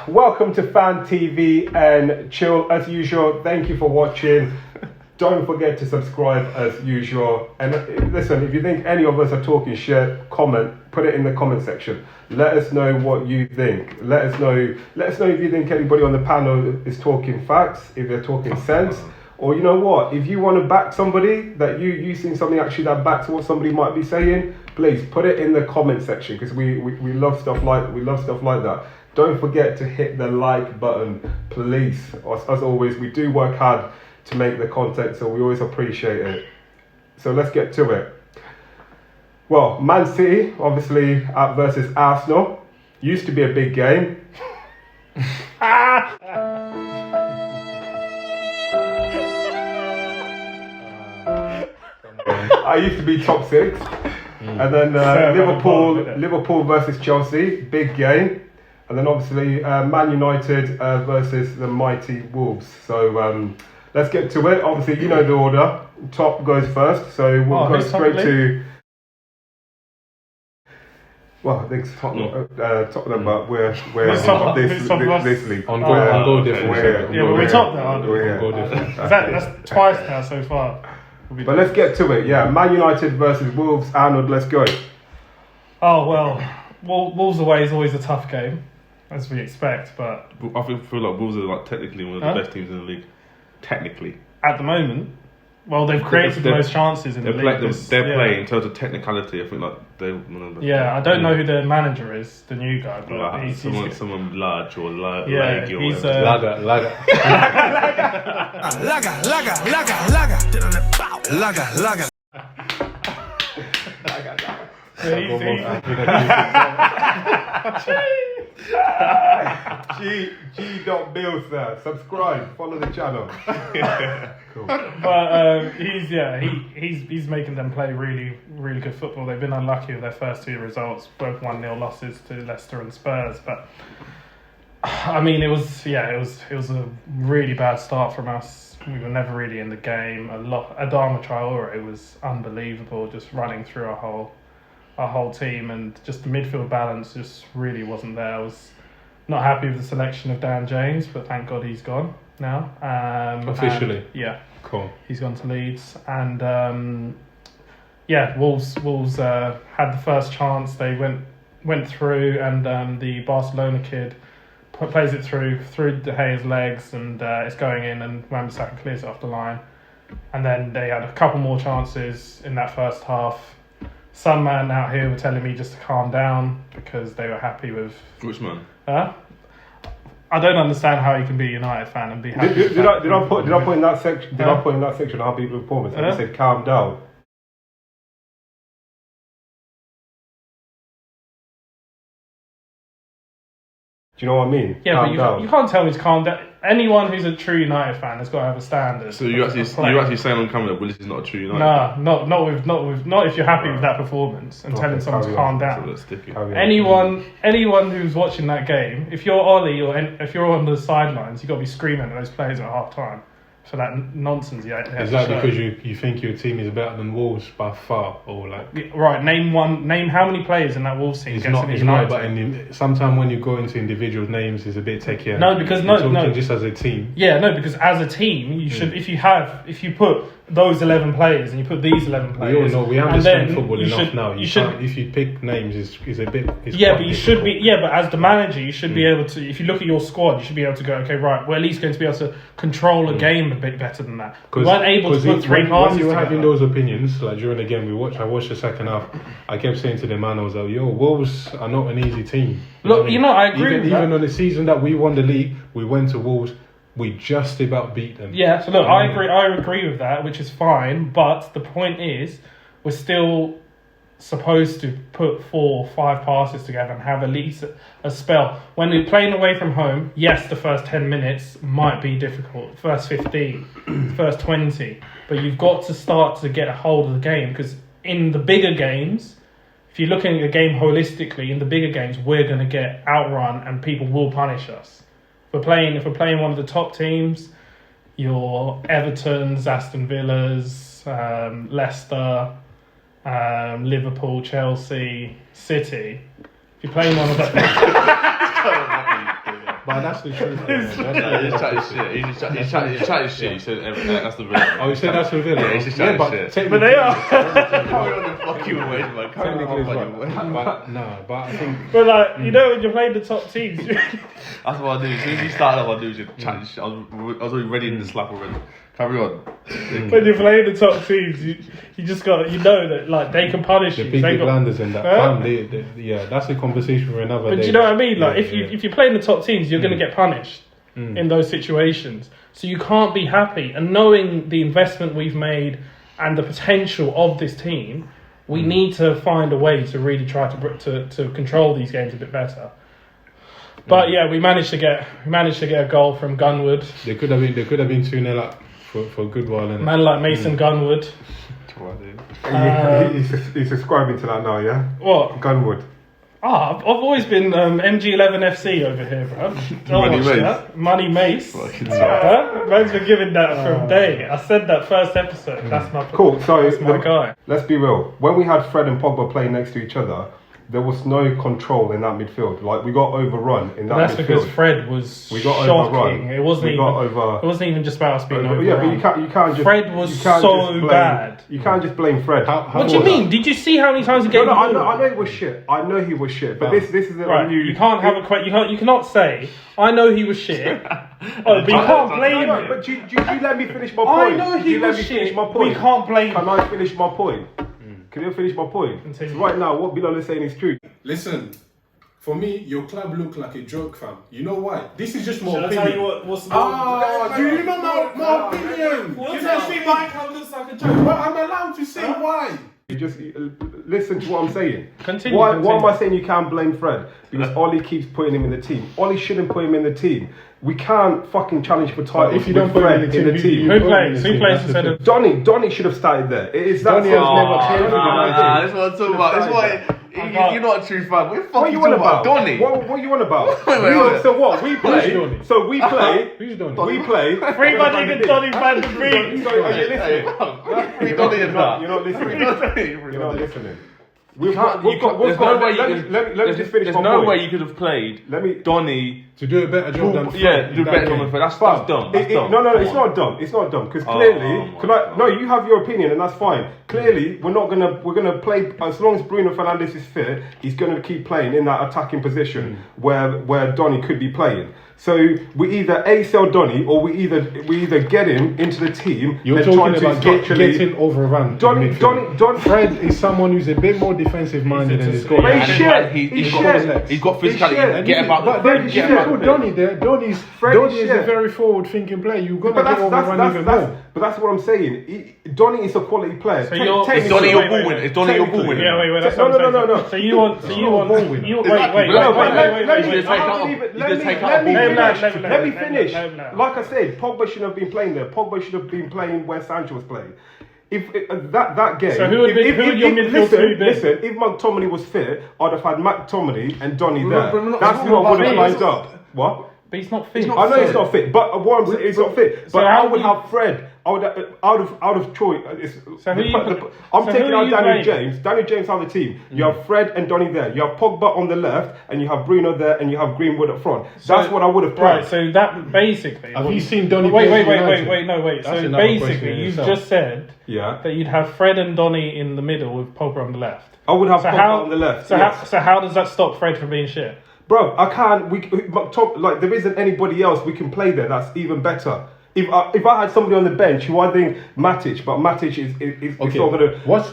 welcome to Fan TV and Chill. As usual, thank you for watching. Don't forget to subscribe as usual. And listen, if you think any of us are talking shit, comment, put it in the comment section. Let us know what you think. Let us know if you think anybody on the panel is talking facts, if they're talking sense. Or you know what, if you want to back somebody, that you seen something actually that backs what somebody might be saying, please put it in the comment section, because we love stuff like that. Don't forget to hit the like button, please. As always, we do work hard to make the content, so we always appreciate it. So let's get to it. Well, Man City, obviously, versus Arsenal. Used to be a big game. I used to be top six. And then Liverpool versus Chelsea, big game. And then obviously Man United versus the mighty Wolves. So let's get to it. Obviously, you know the order. Top goes first. So we'll go straight to... Well, I think it's Tottenham, but we're top of this league. On goal difference. Yeah, but we're top now, aren't we? Yeah. Goal difference. That's twice now so far. But let's get to it. Yeah, Man United versus Wolves. Arnold, let's go. Oh, well, Wolves away is always a tough game, as we expect, but... I feel like Wolves are like technically one of the best teams in the league. Technically. At the moment, well, they've created the most chances in the league. They're playing in terms of technicality. I think like they. Yeah, I don't know who their manager is, the new guy, but like, he's someone large or lag or he's whatever. Lager. G.Bill, sir. Subscribe, follow the channel. Cool. But he's making them play really, really good football. They've been unlucky with their first two results, both 1-0 losses to Leicester and Spurs. But I mean, it was a really bad start from us. We were never really in the game. Adama Traore was unbelievable, just running through our whole team, and just the midfield balance just really wasn't there. I was not happy with the selection of Dan James, but thank God he's gone now. Officially? Cool. He's gone to Leeds. And Wolves had the first chance. They went through, and the Barcelona kid plays it through De Gea's legs, and it's going in, and Wan-Bissaka clears it off the line. And then they had a couple more chances in that first half. Some man out here were telling me just to calm down because they were happy with... Which man? I don't understand how you can be a United fan and be happy. Did I put in that section? Did I put in that section how people performance? And you said calm down. Do you know what I mean? Yeah, but you can't tell me to calm down. Anyone who's a true United fan has got to have a standard. So you're actually saying on camera that Willis is not a true United fan? Not if you're happy with that performance and telling someone to calm down. So Anyone who's watching that game, if you're Ollie or if you're on the sidelines, you've got to be screaming at those players at half time for that nonsense. Is that because you think your team is better than Wolves by far, or like? Right, name how many players in that Wolves team. It's not. But sometimes when you go into individual names, it's a bit techier. No, because no. Just as a team. Yeah, no, because as a team, you should. If you put those 11 players and you put these 11 players, we all know we understand football enough now. If you pick names, it's a bit. But you should be. Yeah, but as the manager, you should be able to. If you look at your squad, you should be able to go. Okay, right, we're at least going to be able to control a game a bit better than that. We weren't able to put three passes when you were together. having those opinions, like during the game, I watched the second half. I kept saying to the man, I was like, "Yo, Wolves are not an easy team." Look, I agree with that. Even on the season that we won the league, we went to Wolves. We just about beat them. Yeah, so look, I agree with that, which is fine. But the point is, we're still supposed to put 4 or 5 passes together and have at least a spell. When we're playing away from home, yes, the first 10 minutes might be difficult. First 15, first 20. But you've got to start to get a hold of the game, because in the bigger games, if you're looking at the game holistically, in the bigger games, we're going to get outrun and people will punish us. If we're playing one of the top teams, your Evertons, Aston Villas, Leicester, Liverpool, Chelsea, City. If you're playing one of those, But that's the truth. Man. That's Nah, he's chatting shit. He's chatting shit. He said that's the villain. Oh, you said that's the villain? Yeah, he's just chatting but shit. technically- But they are. Carry on the fucking way, man. Carry on the Technically, fucking way. but I think But like, you know, when you're playing the top teams, That's what I do. As soon as you started off, I do just chatting shit. I was already ready in the slap already. Carry on. when you're playing the top teams, you just got, you know that like they can punish the you. big They got- landers in that Huh? fam, yeah, that's a conversation for another day. But do you know what I mean? Like, Yeah, if you're playing the top teams, you're going to get punished in those situations. So you can't be happy. And knowing the investment we've made and the potential of this team, we need to find a way to really try to control these games a bit better. But yeah, we managed to get a goal from Gunwood. They could have been 2-0 up for a good while. A Innit? man like Mason Gunwood. He's subscribing to that now, yeah? What? Gunwood. I've always been MG11 FC over here, bro. Money Mace. Money Mace. Fucking Man's been giving that from day. I said that first episode. That's my Cool, so That's my guy. let's be real. When we had Fred and Pogba playing next to each other, there was no control in that midfield. Like, we got overrun in that That's midfield. because Fred was We got shocking. overrun. It wasn't We even. got over- It wasn't even just about us being overrun. Yeah, but you can't just. Fred was you can't so just blame, bad. You can't just blame Fred. What do you mean? Did you see how many times he gave No, the ball? I know he was shit. I know he was shit. But No. this is a Right, new. you can't have a you cannot say I know he was shit. But you can't blame No, him. but you let me finish my I point. know Did he you let was me shit. finish my point? We can't blame Can him. I finish my point? Can you finish my point? Continue. Right now, what Bilal is saying is true. Listen, for me, your club look like a joke, fam. You know why? This is just my Shall I opinion. tell you what's the Do you know my opinion? What You does know, she my club looks like a joke? but I'm allowed to say why. You just listen to what I'm saying. Continue, Why continue. am I saying you can't blame Fred? Because Ollie keeps putting him in the team. Ollie shouldn't put him in the team. We can't fucking challenge for titles if you don't with put him Fred in the in the team, team. Who plays? Who plays instead of? Donny should have started there. It is that Donny has simple. never played for United. That's what I'm talking about. That's why you're not a true fan. What the fuck What you you on talking about? Donny? What you on about? wait. So what? We play. Donny? So we play. Who's done We it? play. Everybody can Donny Van de Beek. So are you listening? Free Donny is that. You're not listening. Free Donny. You're not listening. We've Can't- got. you can't- There's no way you could. Let me just finish There's my no point. way you could have played Let me. Donny. To do a better job than Fred Yeah, in do that better game. than Fred. That's dumb. That's dumb. No, Come it's on. not dumb. It's not dumb because Oh, clearly, my no, you have your opinion and that's fine. Clearly, we're gonna play as long as Bruno Fernandes is fit. He's gonna keep playing in that attacking position where Donny could be playing. So we either sell Donny or we either get him into the team. You're and talking try to about structurally- getting overrun. Donny. Fred is someone who's a bit more defensive minded and he's got. But And he's then shit. he's He's got shit. he's got He's physicality. shit. Get about But then Fred you is should shit. put Donny there. Donny is is a shit. very forward-thinking player. You're gonna But get overrun even more. but that's what I'm saying. Donny is a quality player. So you're- Is Donny your ball winner? Is Donny your ball winner? Yeah, wait. That's No, what I'm no, saying. no, no. So you want? Exactly. Wait. No, but He's gonna take out- he's gonna take out a ball. Let me finish. No. Like I said, Pogba shouldn't have been playing there. Pogba should have been playing where Sancho was playing. If that game, So who would your midfield two be? listen, if McTominay was fit, I'd have had McTominay and Donny there. but we're not- That's it's who I not would have about lined fit. up. What? But he's not fit. I know it's not fit, but what I'm saying is not fit. So But how I would do you- have Fred. I would out of choice. So who you put- I'm so taking who are out you Daniel playing? James. Daniel James on the team. You have Fred and Donny there. You have Pogba on the left, and you have Bruno there, and you have Greenwood up front. That's what I would have played. Right, so that basically. Have you seen Donny? Wait. play for United? No, That's So another question basically, in you've itself. just said Yeah, that you'd have Fred and Donny in the middle with Pogba on the left. I would have So Pogba how on the left. So yes. how does that stop Fred from being shit? Bro, I can't. There isn't anybody else we can play there that's even better. If I had somebody on the bench who I think Matic, but Matic is Okay. not gonna. What's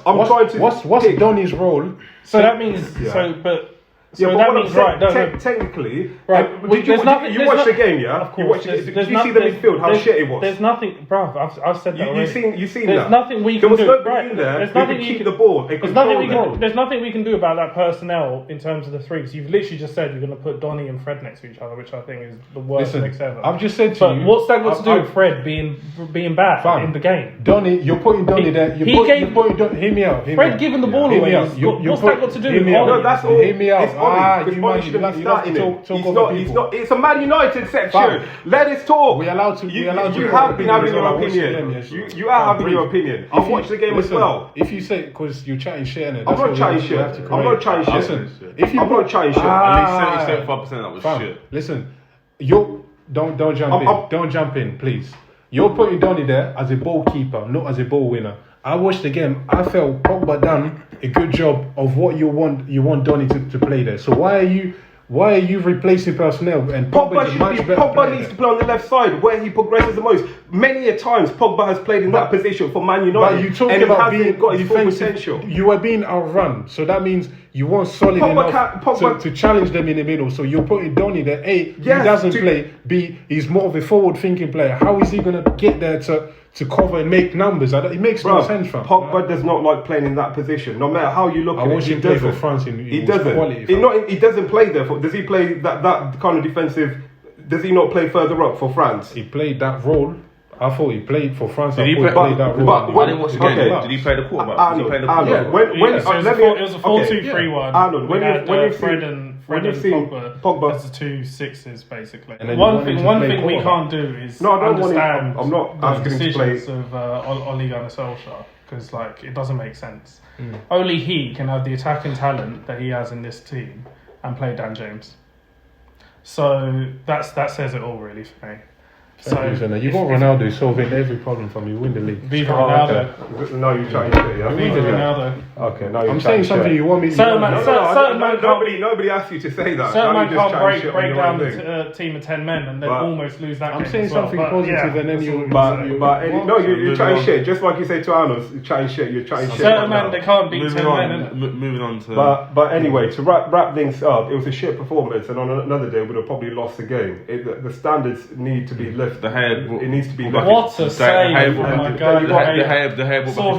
pick. Donny's role? So that means Yeah. So but that what I'm means saying, right. No. technically, Right, did there's nothing- you there's watched the not- game, yeah? Of You course. watched it. Did you see the midfield? How shit it was. There's nothing, bruv. I've said that You already. seen There's that? nothing we There can was do. nobody Right, in there there's who nothing could you keep can- the ball. and There's nothing we control can. that. There's nothing we can do about that personnel in terms of the threes. You've literally just said you're going to put Donny and Fred next to each other, which I think is the worst Listen, mix ever. I've just said to But you. what's that got to do I've- with Fred being bad Fam. in the game? Donny, you're putting Donny there. He gave- Hear me out. Fred giving the ball Hear away. me out. What's that got to do Hear with me out. Ollie? No, that's all. Hear me out. It's Ollie. Because you Ollie man, shouldn't you be have to starting it. talk He's over not. people. It's a Man United section. Fam. Let us talk. We're allowed to. You we're allowed to have been having your I watched the opinion. game, yes. You are having your opinion. I've If you- watched the game as listen, well. If you say because you're chatting shit, innit? I'm not chatting shit. I'm not chatting shit. Listen, if you I'm not chatting shit. At least 75% of that was fam, shit. listen, Don't jump in, please. You're putting Donny there as a ball keeper, not as a ball winner. I watched the game. I felt Pogba done a good job of what you want Donny to play there. So why are you replacing personnel? And Pogba needs to play on the left side where he progresses the most. Many a times Pogba has played in that position for Man United. But you talking about being got his full defensive. potential. You are being outrun, so that means you want solid enough to challenge them in the middle. So you're putting Donny there. A, he doesn't play. B, he's more of a forward-thinking player. How is he going to get there to cover and make numbers? It makes no sense, fam. Pogba does not like playing in that position. No matter how you look at it, I watched him play for France. He doesn't. He doesn't play there. Does he play that kind of defensive? Does he not play further up for France? He played that role. I thought he played for France. Did he play that role? I didn't watch the game. Did he play the quarterback? Did he play the quarterback? It was a 4-2-3-1. Arnold, when you've Fred seen and Pogba as the 2 6s basically. And One thing we can't do is understand I'm not the asking him to play. decisions of Ole Gunnar Solskjaer, because it doesn't make sense. Only he can have the attacking talent that he has in this team and play Dan James. So that says it all really for me. You got Ronaldo solving every problem for me. You win the league. Viva Ronaldo. Okay. No, you're trying to. Yeah. Viva Ronaldo. Okay, no, you're I'm saying something you want me to Nobody asked you to say that. Certain man can't break down the the team of 10 men and then almost lose that game. I'm saying something positive and then you're chatting shit. Just like you say to Arnold, you're chatting shit. Certain men, they can't beat 10 men. Moving on to... But anyway, to wrap things up, it was a shit performance, and on another day we would have probably lost the game. The standards need to be lifted. It needs to be lifted. What a save! Oh my god! The hair saw a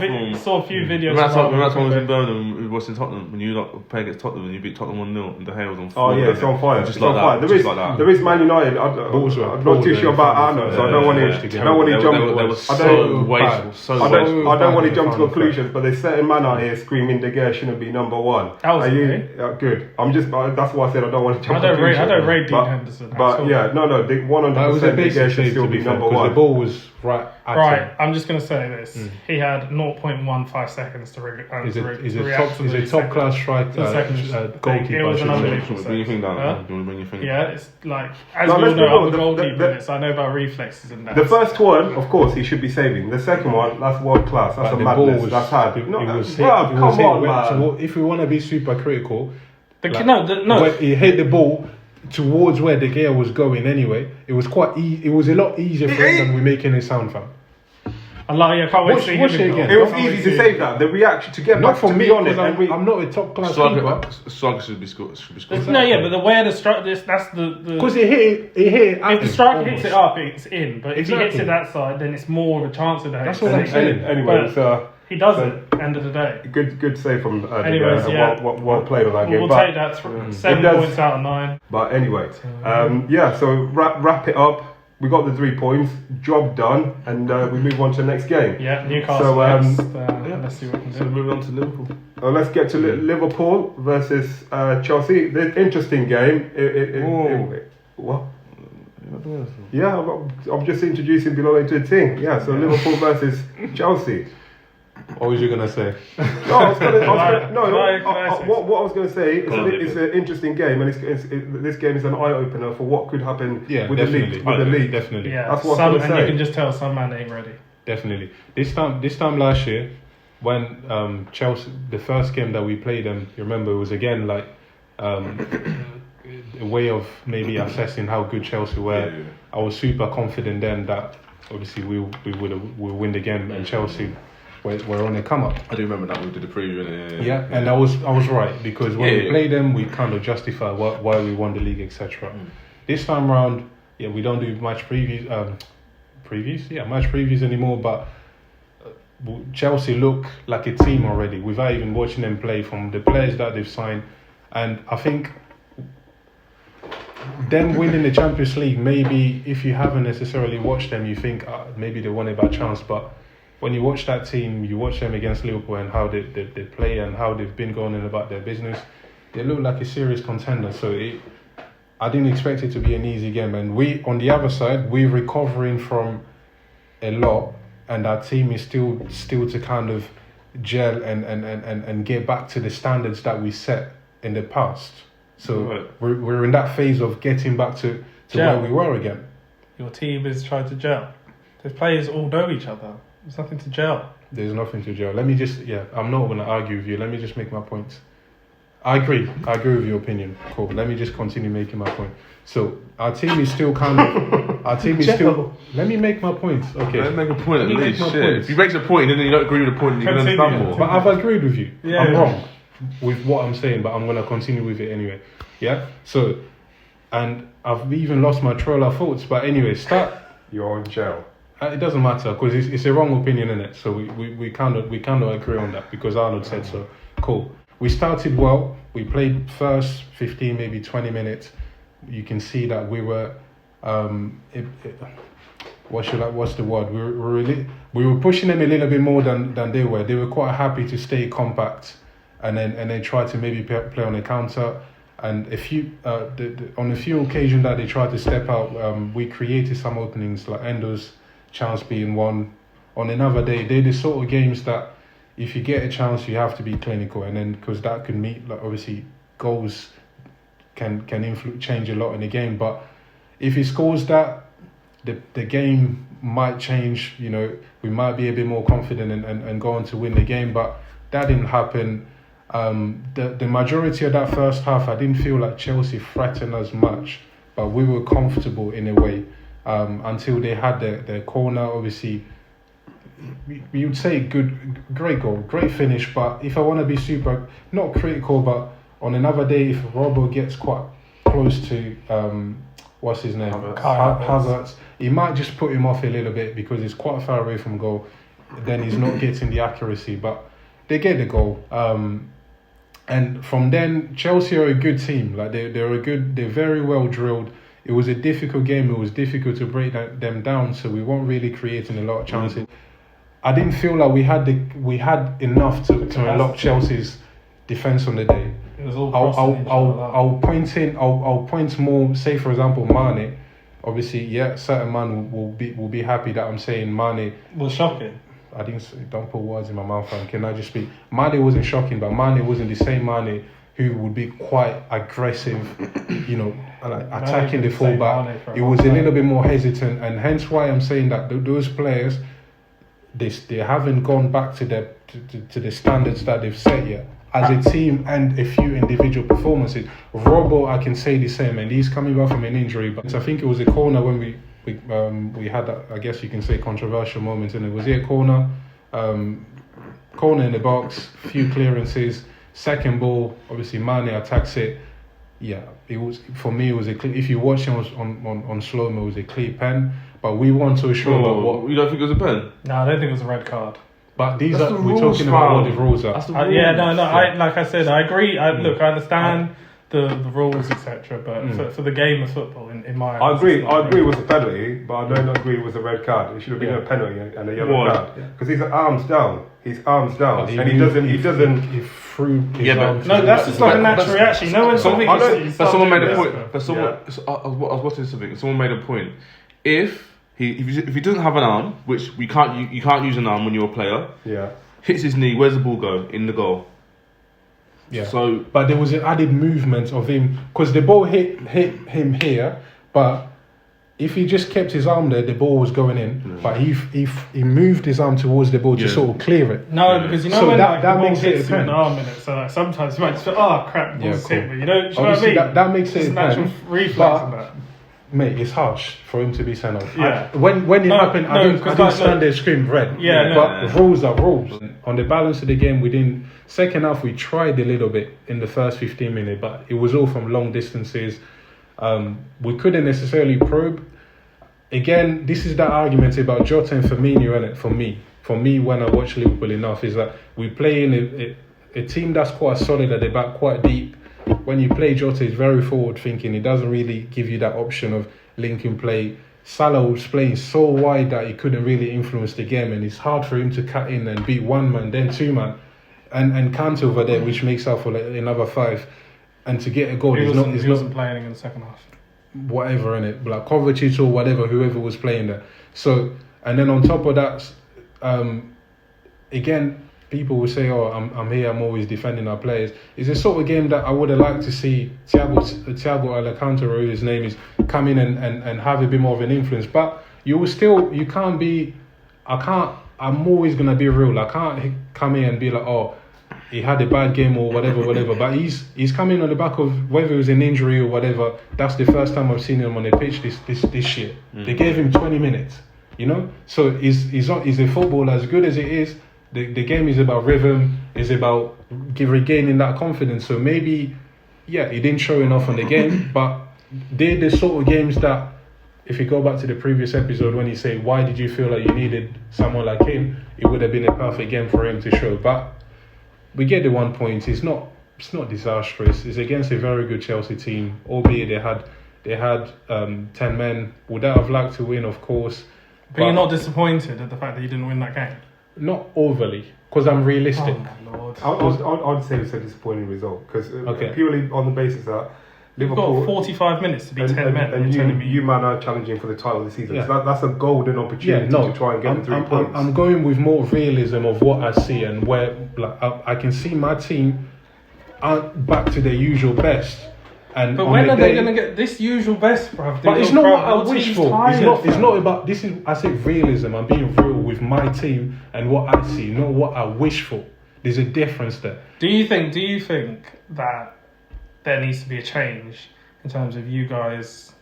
few videos. Remember that time I was in Birmingham, we was in Tottenham, when you play against Tottenham and you beat Tottenham 1-0 and the hair was on fire. Oh yeah, it's on fire. Just like that. There is Man United. I'm not too sure about Arnold, so I don't want to jump to conclusions. But there's certain man out here screaming De Gea shouldn't be number one. That was good. That's why I said I don't want to jump to conclusions. I don't rate Dean Henderson. But yeah, no, 100% De Gea should still be number one. The ball was right. I'm just going to say this. He had 0.15 seconds to react. He's a top class striker. Goalkeeper. It was an unbelievable Bring your thing down. Do you want to bring your thing? Yeah, it's like, as we all know, I'm a goalkeeper, so I know about reflexes and that. The first one, of course, he should be saving. The second one, that's world class. That's a madness. That's hard. Come on, man. If we want to be super critical, he hit the ball towards where De Gea was going anyway. It was it was a lot easier for him than we're making it sound, fam. I can't wait to see him again. It was easy to save that. The reaction to get not back for to me, be honest. I'm not a top class keeper. Striker should be scored. But the way the strike, that's the because he hit. If the striker hits it up, it's in. But if he hits it that side, then it's more of a chance of that. That's what I'm saying. Anyway, he does it. End of the day. Good save from. Anyways, well played on that game. We'll take that 7 points out of 9. But anyway, So wrap it up. We got the 3 points, job done, and we move on to the next game. Yeah, Newcastle next. Let's see what we can do. So moving on to Liverpool. Let's get to Liverpool versus Chelsea. The interesting game. What? Yeah, I'm just introducing Bilal to the team. Yeah, so Liverpool versus Chelsea. What was you gonna say? What I was gonna say is it's an interesting game, and this game is an eye opener for what could happen with the league. Definitely. Yeah, that's what I'm gonna say. You can just tell some man ain't ready. Definitely. This time last year, when Chelsea, the first game that we played them, you remember, it was again like a way of maybe assessing how good Chelsea were. Yeah. I was super confident then that obviously we'll win the game, and Chelsea were on a come up. I do remember that we did the preview. Yeah, and I was right, because when we played them, we kind of justify why we won the league, etc. This time round, we don't do match previews anymore, but Chelsea look like a team already without even watching them play, from the players that they've signed. And I think them winning the Champions League, maybe if you haven't necessarily watched them, you think maybe they won it by chance, but when you watch that team, you watch them against Liverpool and how they play and how they've been going in about their business, they look like a serious contender. So I didn't expect it to be an easy game. And we, on the other side, we're recovering from a lot, and our team is still to kind of gel and get back to the standards that we set in the past. So Right. we're in that phase of getting back to Gel. where we were again. Your team is trying to gel. The players all know each other. There's nothing to gel. There's nothing to gel. Let me just, I'm not going to argue with you. Let me just make my points. I agree with your opinion. Cool. Let me just continue making my point. So our team is still kind of, let me make my points. Okay. Let me make a point at Let me least. make my Shit. points. If you make a point and then you don't agree with the point, you're going to Continue. understand more. But I've agreed with you. Yeah. I'm wrong with what I'm saying, but I'm going to continue with it anyway. Yeah? So, and I've even lost my trail of thoughts. But anyway, You're on gel. It doesn't matter because it's a wrong opinion in it. So we kind of agree on that because Arnold said so. Cool. We started well. We played first 15, maybe 20 minutes. You can see that we were, what's the word? We were pushing them a little bit more than they were. They were quite happy to stay compact, and then try to maybe play on a counter. And on a few occasions that they tried to step out, we created some openings, like Endo's chance being one. On another day, they're the sort of games that if you get a chance, you have to be clinical, and then because that could meet, like obviously goals can change a lot in the game. But if he scores that, the game might change. You know, we might be a bit more confident and go on to win the game. But that didn't happen. The majority of that first half, I didn't feel like Chelsea threatened us much, but we were comfortable in a way until they had their corner. Obviously, we would say great goal, great finish. But if I want to be super, not critical, but on another day, if Robbo gets quite close to what's his name, Havertz, he might just put him off a little bit because he's quite far away from goal. Then he's not getting the accuracy, but they get the goal. And from then, Chelsea are a good team. Like they're very well drilled. It was a difficult game. It was difficult to break them down. So we weren't really creating a lot of chances. I didn't feel like we had enough to unlock Chelsea's defense on the day. It was all I'll point more. Say for example, Mane. Obviously, certain man will be happy that I'm saying Mane was shocking. Don't put words in my mouth, man. Can I just speak? Mane wasn't shocking, but Mane wasn't the same Mane who would be quite aggressive, you know, like attacking the fullback. He was a little bit more hesitant, and hence why I'm saying that those players, they haven't gone back to the standards that they've set yet as a team and a few individual performances. Robbo, I can say the same, and he's coming back from an injury, but I think it was a corner when we had that, I guess you can say, controversial moment, and it was a corner in the box, few clearances, second ball, obviously Mane attacks it. Yeah, it was, for me, it was if you watch him on slow-mo, it was a clear pen, but we weren't so sure about what. You don't think it was a pen? No, I don't think it was a red card. But we're That's the rules, talking about what fam. the rules are. That's the Yeah, rules. no. Like I said, I agree. Look, I understand the rules, etc. But for the game of football, in my I eyes, agree. it's not I agree really- with the penalty, but I don't agree with the red card. It should have been a penalty and a yellow Why? card because his arms down. His arms down, But and he doesn't. He threw his Yeah, but- arm No, to- that's just like a natural reaction. No one's something. But someone made a point. But someone, Yeah. so I was watching something. Someone made a point. If he doesn't have an arm, which you can't use an arm when you're a player, Yeah. hits his knee. Where's the ball go? In the goal. Yeah. So But there was an added movement of him because the ball hit him here, but if he just kept his arm there, the ball was going in. But he moved his arm towards the ball to sort of clear it. No, because you know So when that like, the ball makes it hits a you in pen. the arm in it, so like, sometimes you might just feel, oh crap, the ball's Yeah, hit cool. me. You know what I Obviously, mean? that makes It's it a a natural pen, reflex but- in that. Mate, it's harsh for him to be sent off. Yeah. When it No, happened, I no, didn't 'cause stand like, there screaming red. Yeah, no. But rules are rules. On the balance of the game, we didn't. Second half, we tried a little bit in the first 15 minutes, but it was all from long distances. We couldn't necessarily probe. Again, this is that argument about Jota and Firmino, innit? For me, when I watch Liverpool enough, is that we play in a team that's quite solid at the back, quite deep. When you play Jota, he's very forward thinking. He doesn't really give you that option of linking play. Salah was playing so wide that he couldn't really influence the game, and it's hard for him to cut in and beat one man, then two man, and Kante over there, which makes up for like another five, and to get a goal. He He's wasn't not playing in the second half. whatever in it, like Kovacic or whatever, whoever was playing there. So, and then on top of that, again, people will say, "Oh, I'm here. I'm always defending our players." It's the sort of game that I would have liked to see Thiago Alcantara, his name is, come in and have a bit more of an influence. But you can't be. I'm always gonna be real. I can't come in and be like, "Oh, he had a bad game or whatever." But he's coming on the back of whether it was an injury or whatever. That's the first time I've seen him on the pitch this year. They gave him 20 minutes, you know. So he's a footballer as good as it is. The game is about rhythm. It's about regaining that confidence. So maybe, yeah, he didn't show enough on the game, but they're the sort of games that, if you go back to the previous episode when you say why did you feel like you needed someone like him, it would have been a perfect game for him to show. But we get the 1 point. It's not disastrous. It's against a very good Chelsea team, albeit they had 10 men. Would I have liked to win? Of course. But you're not disappointed at the fact that you didn't win that game? Not overly, because I'm realistic. Oh my Lord. I'd say it's a disappointing result because Okay. purely on the basis that You've Liverpool got 45 minutes to be 10 men. and you're telling me you man are challenging for the title this season. Yeah. So that's a golden opportunity to try and get the 3 points. I'm going with more realism of what I see and where I can see my team aren't back to their usual best. And But on when the are they day- going to get this usual best, bruv? But it's not what I wish team's for. tired, It's fam. not about this. I say realism. I'm being real with my team and what I see, not what I wish for. There's a difference there. Do you think that there needs to be a change in terms of you guys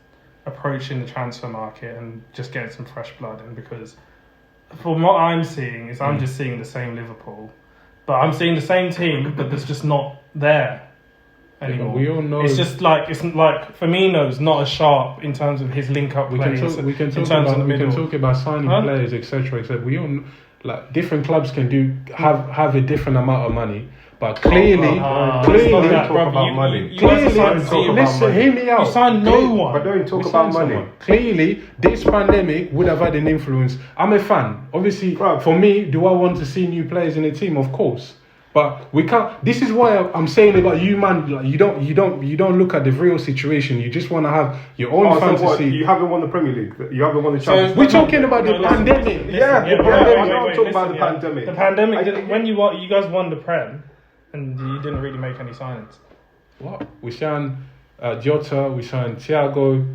approaching the transfer market and just getting some fresh blood in? Because from what I'm seeing is I'm just seeing the same Liverpool, but I'm seeing the same team, but that's just not there anymore. We all know it's like Firmino's not as sharp in terms of his link up we plays. can talk middle. about signing Huh? players, etc. We all know, like different clubs can have a different amount of money, but clearly, it's not clearly, that, talk bruv. about You- money. you guys clearly, signed zero. listen, hear me out. You signed no one. But don't talk We about signed money. someone. Clearly, this pandemic would have had an influence. I'm a fan. Obviously, Bruv. for me, do I want to see new players in the team? Of course. But we can't. This is why I'm saying about you, man. Like you don't look at the real situation. You just want to have your own So fantasy. what? You haven't won the Premier League. You haven't won the Champions League. We're talking about the pandemic. Listen, Yeah, the wait, pandemic. wait, I'm wait, talking about listen, the pandemic. The pandemic. I- Didn't, when you guys won the Prem, and you didn't really make any signings. What? We signed Jota, we signed Thiago.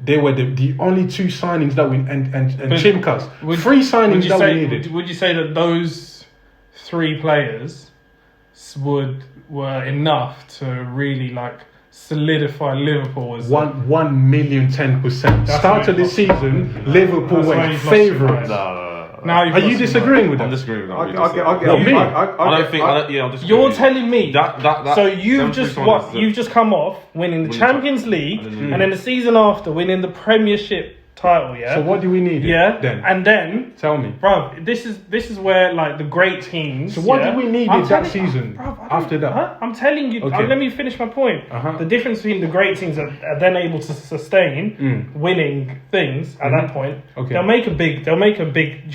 They were the only two signings that we and Chimkas. Three signings that we needed. Would you say that those three players were enough to really solidify Liverpool as 1,010,000%. That's Start why of the you've lost- season, Liverpool That's why went you've lost your favourites. mind. Now you've Are lost you your disagreeing with I'm that? disagreeing with that. I'll get. Well, me? I'm disagreeing. You're telling me that so them you've three just signings you've just come off winning the Winning Champions League and then the season after winning the Premiership title, yeah. So what do we need? Yeah, Then and then tell me. bruv, this is where the great teams. So what yeah, did we need I'm that telling- season bruv, I don't- after that? Huh? I'm telling you. Okay. Let me finish my point. Uh-huh. The difference between the great teams that are then able to sustain winning things at that point. Okay. They'll make a big. Do you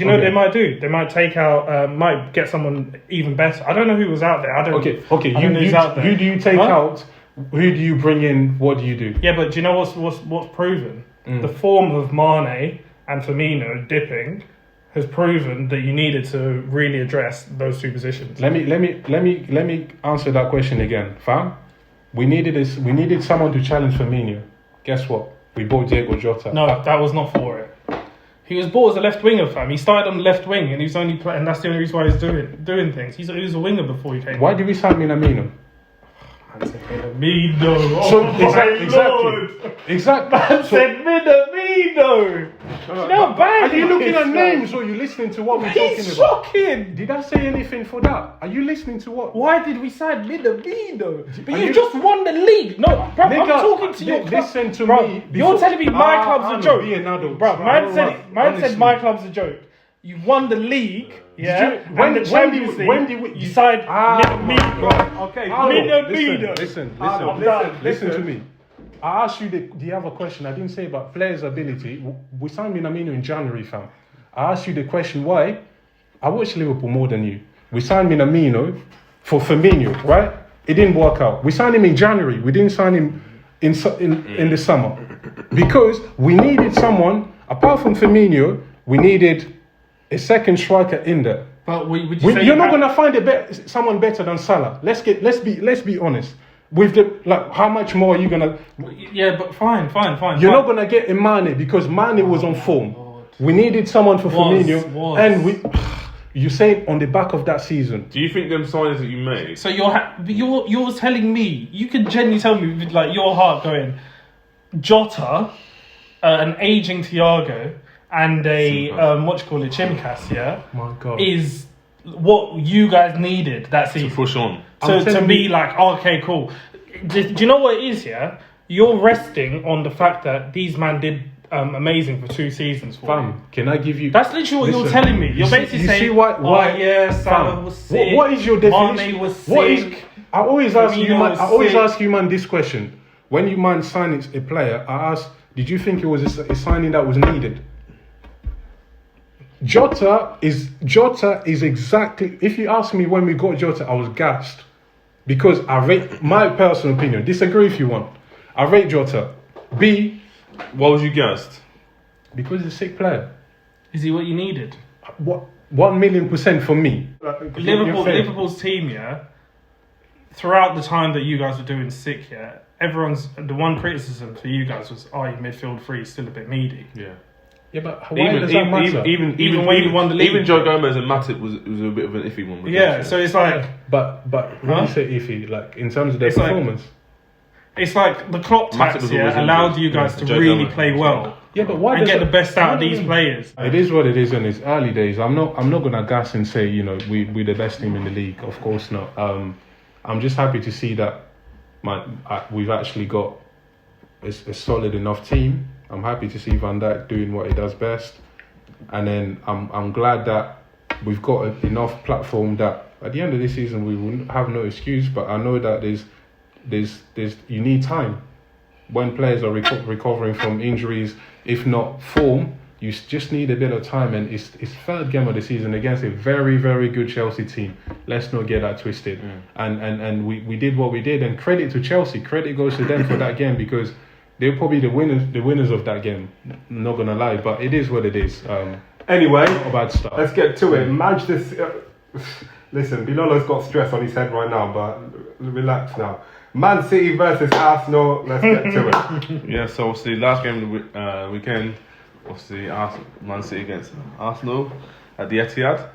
know what Okay. they might do? They might take out. Might get someone even better. I don't know who was out there. I don't. Okay. I don't know who's out there. Who do you take Huh? out? Who do you bring in? What do you do? Yeah, but do you know what's proven? The form of Mane and Firmino dipping has proven that you needed to really address those two positions. Let me answer that question again, fam. We needed someone to challenge Firmino. Guess what? We bought Diego Jota. No, that was not for it. He was bought as a left winger, fam. He started on the left wing, and he's only and that's the only reason why he's doing things. He was a winger before he came. Why did we sign Minamino? Minamino. So Oh exactly. Man So, said Minamino. No, bad. are you looking at names or are you listening to what we're talking He's about? shocking. Did I say anything for that? Are you listening to what? Why did we sign Minamino? But Are you you- just won the league. No, bro, I'm Nigga, talking to your club. listen to Bro, me You're before- telling me my Ah, club's I'm a joke. being an adult. Bro, man said Honestly. my club's a joke. You won the league, yeah. you- and when- the when Champions did- League. when did we- You signed Minamino. Okay. Minamino. Listen to me. I asked you the other question. I didn't say about players' ability. We signed Minamino in January, fam. I asked you the question why. I watched Liverpool more than you. We signed Minamino for Firmino, right? It didn't work out. We signed him in January. We didn't sign him in the summer because we needed someone apart from Firmino. We needed a second striker in there. But would you say You're not gonna find someone better than Salah. Let's be honest. With how much more are you gonna? Yeah, but fine. You're not gonna get Mane because Mane was on form. Lord. We needed someone for Firmino, Was. and you say on the back of that season. Do you think them signings that you made? So you're telling me, you can genuinely tell me with like your heart going, Jota, an aging Thiago, and a Chimcas, yeah, My God, is what you guys needed that season To push on. to be like, okay, cool. Do you know what it is? Yeah, you're resting on the fact that these man did amazing for 2 seasons for you. fam, can I give you? That's literally what you're telling me. You're basically you saying, see why? oh yeah, Salah fam, was sick. What is your definition? Mane was What is? sick. I always ask you, Firmino man. was I always sick. ask you, man, this question. When you man signing a player, I ask, did you think it was a signing that was needed? Jota is exactly. If you ask me when we got Jota, I was gassed because I rate my personal opinion. Disagree if you want. I rate Jota. B, Why was you gassed? because he's a sick player. Is he what you needed? What 1,000,000% for me. Liverpool's team, yeah. Throughout the time that you guys were doing sick, yeah, the one criticism for you guys was, your midfield three is still a bit meaty. Yeah. Yeah, but why does that matter? Even when you won the league. Even Joe Gomez and Matip was a bit of an iffy one. with Yeah, them, so it's like But when you say iffy, like in terms of their It's like- performance. it's like the clock Matip tax was here always allowed injured. you guys Yeah, to Joe really Gomez. play well Yeah, but why and does get that- the best out of these players. It is what it is, and it's early days. I'm not gonna gas and say we're the best team in the league. Of course not. I'm just happy to see that we've actually got a solid enough team. I'm happy to see Van Dijk doing what he does best, and then I'm glad that we've got enough platform that at the end of this season we will have no excuse. But I know that there's you need time when players are recovering from injuries, if not form. You just need a bit of time, and it's third game of the season against a very, very good Chelsea team. Let's not get that twisted. And we did what we did, and credit to Chelsea. Credit goes to them for that game because they're probably the winners of that game. Not gonna lie, but it is what it is. Anyway, Not a bad start. let's get to it. Listen, Bilolo's got stress on his head right now, but relax now. Man City versus Arsenal. Let's get to it. Yeah, so obviously last game of the weekend, obviously Man City against Arsenal at the Etihad.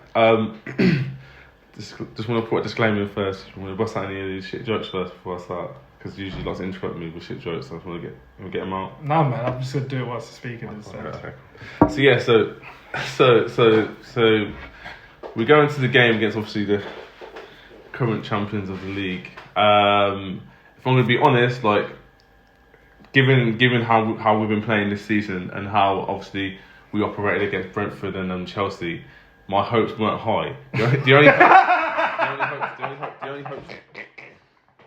Just want to put a disclaimer in first. I'm going to bust out any of these shit jokes first before I start, because usually lots interrupt me with shit jokes, so I just want to get them out. No man, I'm just gonna do it whilst the speaker instead. Okay. So yeah, so we go into the game against obviously the current champions of the league. If I'm going to be honest, like given how we've been playing this season and how obviously we operated against Brentford and Chelsea, my hopes weren't high. The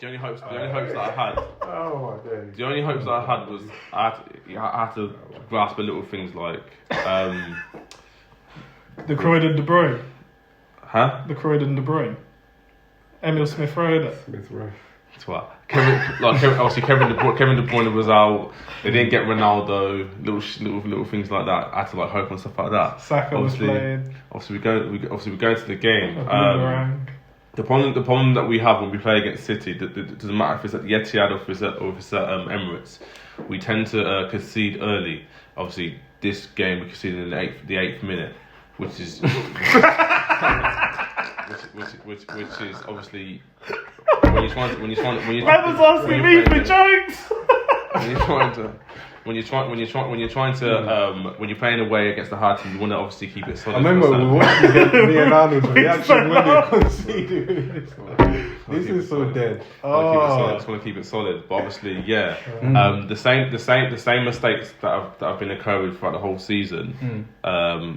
only hopes that I had. Oh my days. The only hopes that I had was I had to grasp a little things like The Croydon De Bruyne. huh? The Croydon De Bruyne. Emil Smith Rowe. Smith Rowe. What? Obviously Kevin De Bruyne was out. They didn't get Ronaldo. Little things like that. I had to hope on stuff like that. Saka was playing. Obviously we go into the game. Boomerang. The problem that we have when we play against City, it doesn't matter if it's at the Etihad or if it's at Emirates, we tend to concede early. Obviously, this game we conceded in the eighth minute, which is which is obviously when you're trying Man was asking me for jokes. when you're playing away against the hard team, you want to obviously keep it solid. I remember we watched me and Arnold's reaction when they conceded. This is so dead. Just want to keep it solid. But obviously, yeah, the same mistakes that have been occurring throughout the whole season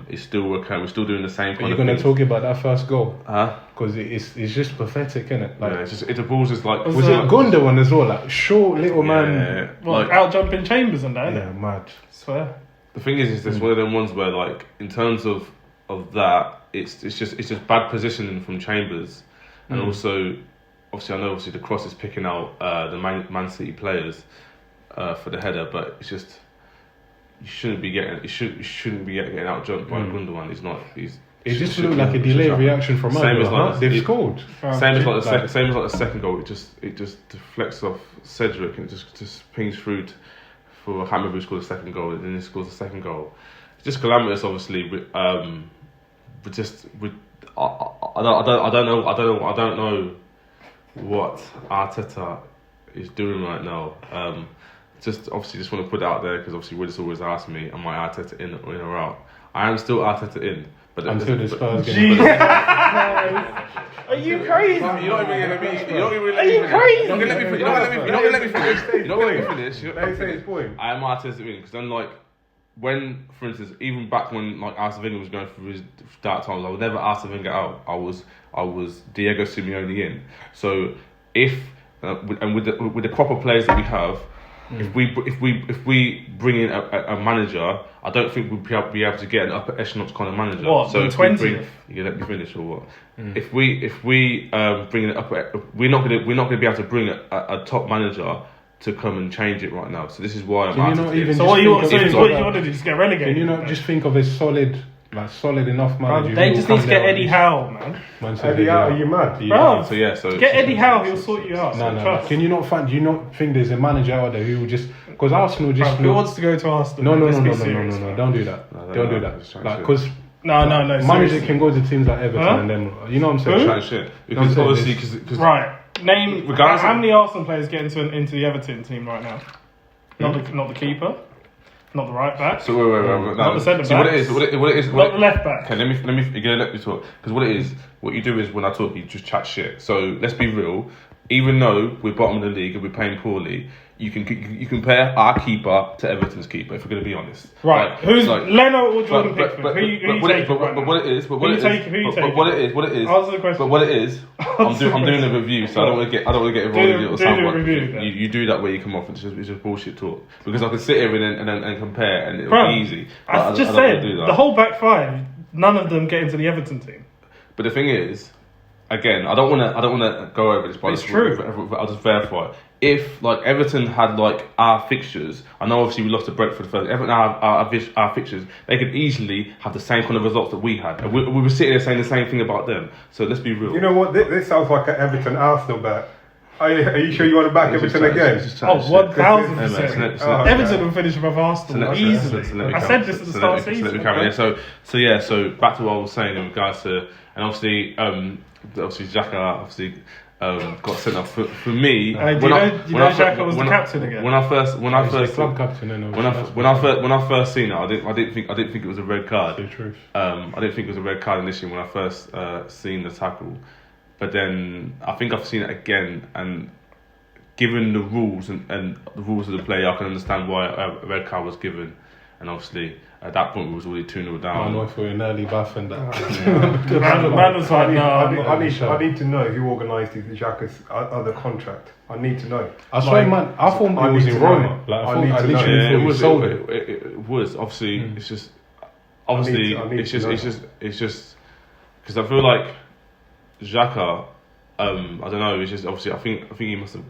is still occurring. We're still doing the same kind Are you of going to things. talk about that first goal? Huh? Because it's just pathetic, isn't it? Yeah, the ball's just like. Was it Gundogan as well? Like short little man. Well, out jumping Chambers and that. Yeah, mad. Swear. The thing is it's one of them ones where, in terms of that, it's just bad positioning from Chambers, and also, obviously the cross is picking out the Man City players for the header, but it's just you shouldn't be getting out jumped by Gundogan. It just looked like a delayed reaction from us. Same as like They've scored. Same as like the second goal. It just deflects off Cedric and just pings through for Hammer, who scored the second goal, and then he scores the second goal. It's just calamitous, obviously. I don't know what Arteta is doing right now. Just want to put it out there because obviously Willis always asks me, am I Arteta in or out? I am still Arteta in, but until the Spurs game. Are you crazy? You're not even let me. You're not even Are you crazy? You're not gonna let me finish. Let me say his point. I am Arteta in because then like when, for instance, even back when like Arsene Wenger was going through his dark times, I was never Arsene Wenger out. I was Diego Simeone in. So if with the proper players that we have, if we bring in a manager, I don't think we'll be able to get an upper echelon kind of manager. What? So the 20th? You let me finish or what? If we bring in we're not gonna be able to bring a top manager to come and change it right now. So this is why I'm. So what you want to do? Just get relegated? Can you not just think of a solid enough manager? They just need to get Eddie Howe, man. Eddie Howe, are you mad? Bro, So get Eddie Howe, he'll sort you out. No. Do you not think there's a manager out there who will just, because Arsenal just who wants to go to Arsenal? No, don't do that. Don't do that. Like, because no. Manager can go to teams like Everton and then you know what I'm saying. Trying shit because obviously because right. Name regardless how many Arsenal players get into the Everton team right now? Not the keeper, not the right back. So wait. Not the centre back. What it is. Not the left back. Okay, let me. You're gonna let me talk because what you do is when I talk, you just chat shit. So let's be real. Even though we're bottom of the league and we're playing poorly, you can compare our keeper to Everton's keeper. If we're going to be honest, right? Like, Who's like, Leno or Jordan Pickford? Who you taking? But what it is, Who you taking? Answer the question. But what it is, I'm doing a review, so I don't want to get involved in your soundboard. You do that where you come off. It's just bullshit talk because I can sit here and compare and it'll be easy. I just said the whole back five. None of them get into the Everton team. But the thing is, again, I don't want to go over this, but it's true. I'll just verify. If like Everton had like our fixtures, I know obviously we lost to Brentford first. Everton our fixtures, they could easily have the same kind of results that we had, and we were sitting there saying the same thing about them. So let's be real. You know what? This sounds like an Everton Arsenal bet. Are you sure you want to back Everton again? 1000%. Everton will finish above Arsenal easily. I said this at the start of the season. So back to what I was saying in regards to, and obviously Xhaka got sent off for me. Do you know Xhaka was the captain again? When I first club captain. When I first seen it, I didn't think it was a red card. The truth. I didn't think it was a red card initially when I first seen the tackle, but then I think I've seen it again, and given the rules and the rules of the play, I can understand why a red card was given. And obviously, at that point, we was already 2-0 down. I know for an early bath and that. Man was like, no. I need to know who organised Xhaka's other contract. I need to know. I swear, man. I thought it was in Roma. It was. Obviously, it's just. Obviously, it's just because I feel like Xhaka. I don't know. It's just obviously. I think he must have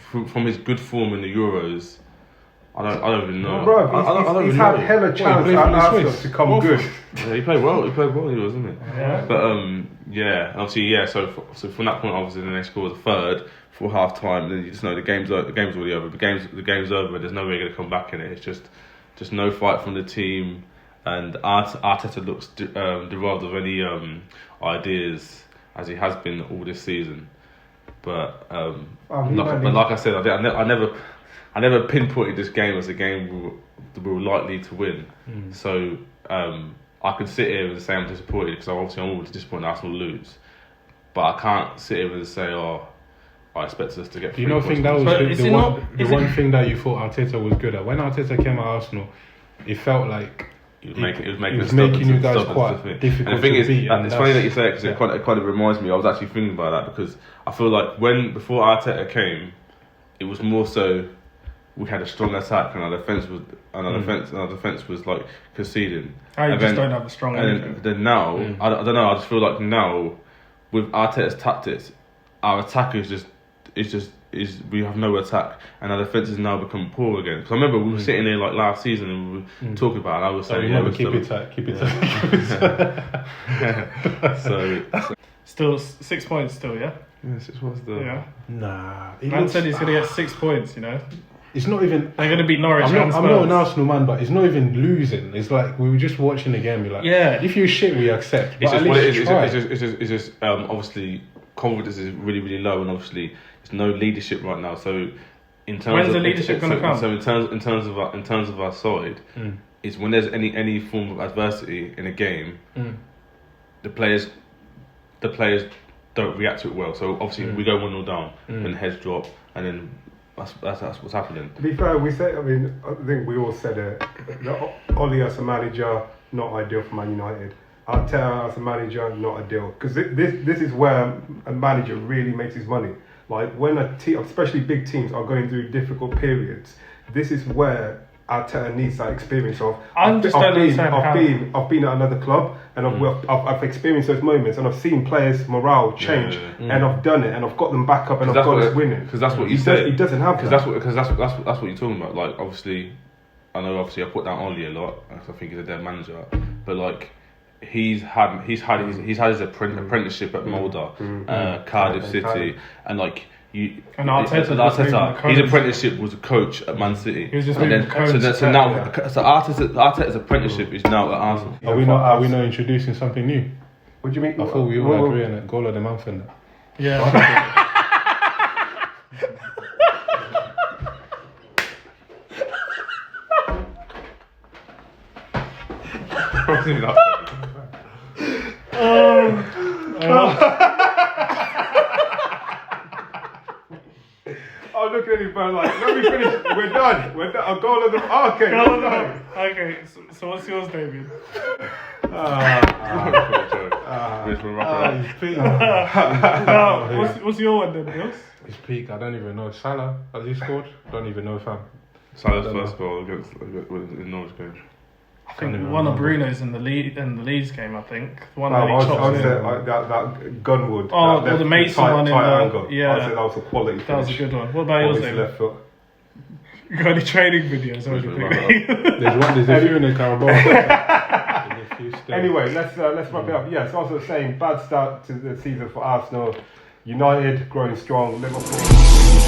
from his good form in the Euros. I don't even know. Bro, he's had hella chance at Arsenal to come good. Yeah, he played well. He was, didn't he? Yeah. But obviously, So from that point, obviously, then they scored the third for half time. Then you just know the game's already over. The game's over. There's no way going to come back in it. It's just no fight from the team, and Arteta looks derived of any ideas as he has been all this season. But like I said, I never pinpointed this game as a game we were likely to win. So I could sit here and say I'm disappointed because I'm always disappointed Arsenal lose. But I can't sit here and say, I expected us to get 3 Do you points. think that was the one thing that you thought Arteta was good at? When Arteta came at Arsenal, it felt like it was making you guys quite difficult. And the thing is, it's funny that you say it because it kind of reminds me. I was actually thinking about that because I feel like before Arteta came, it was more so we had a strong attack and our defense was like conceding. I just don't have a strong. And then now, I don't know. I just feel like now with Arteta's tactics, our attack is just is we have no attack, and our defense has now become poor again. Because I remember we were sitting there like last season and we were talking about it, and I was saying, remember, keep it tight. So Still 6 points, still, yeah? yes, it was the Yeah. Nah. Man said he's going to get 6 points, you know? It's not even. They're going to beat Norwich. I'm and not Spurs. an Arsenal man, but it's not even losing. It's like we were just watching the game. We're like, Yeah. if you shit, we accept. It's But just at what it least is. try. It's just obviously confidence is really, really low, and obviously there's no leadership right now. So in terms When's of the leadership gonna come? So in terms of our side, is when there's any form of adversity in a game, the players don't react to it well. So obviously we go 1-0 down, then heads drop, and then that's what's happening. To be fair, I think we all said it. Ollie as a manager, not ideal for Man United. Arteta as a manager, not ideal. Because this is where a manager really makes his money. Like when a team, especially big teams, are going through difficult periods, this is where Arteta needs that experience of. I've been at another club and I've experienced those moments and I've seen players' morale change and I've done it and I've got them back up and I've got us winning. Because that's what you said. He doesn't have that. Because that's what you're talking about. Like obviously, I put down Oli a lot because I think he's a dead manager, but like. He's had his apprenticeship at Mulder, Cardiff City, and like you. And Arteta, his apprenticeship was a coach at Man City. He was just so now Arteta's apprenticeship is now at Arsenal. Are we not introducing something new? What do you mean? I thought we all agree on it. Goal of the month and that. Yeah. I'm looking at you, bro. Like, let me finish. We're done. A goal of the. Okay. Okay, so what's yours, David? What's your one then, Bills? It's peak. I don't even know. Salah, has he scored? Don't even know, fam. Salah's first goal against in Norwich game. I think one of Bruno's in the Leeds game. I think the one I that he chopped would in. say that Gunwood. Oh, that the Mason tight, one in tight the angle. yeah. I'd say that was a quality. That was a good one. What about yours, David? Left foot. You got any training videos? Or anything? There's a few in the Carabao. Anyway, let's wrap it up. Yes, also saying bad start to the season for Arsenal. United growing strong. Liverpool.